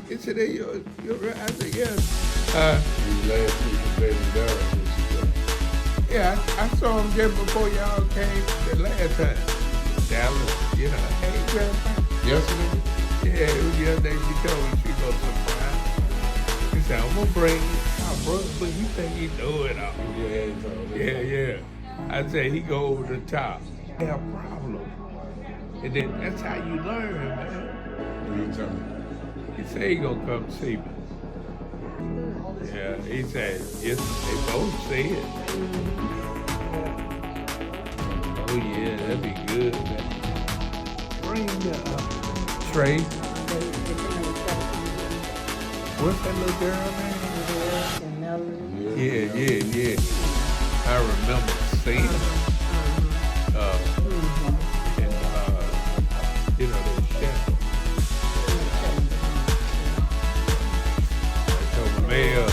He said, hey, you're right. I said, yes. These last week, you played in Dallas. Yeah, I saw him just before y'all came the last time. Dallas, you know, hey, Grandpa. Yesterday? Yeah, it was the other day she told me she goes surprise. He said, I'm going to bring my brother, but you think he know it all. Yeah, he told me. Yeah. I said, he go over the top. They have a problem. And then that's how you learn, man. What you tell me? He said he gonna come see me. Yeah, he said, yes, they both see it. Oh yeah, that'd be good. Bring the Trey. What's that little girl name? Yeah. I remember seeing her. And you know, the chef. So Mayor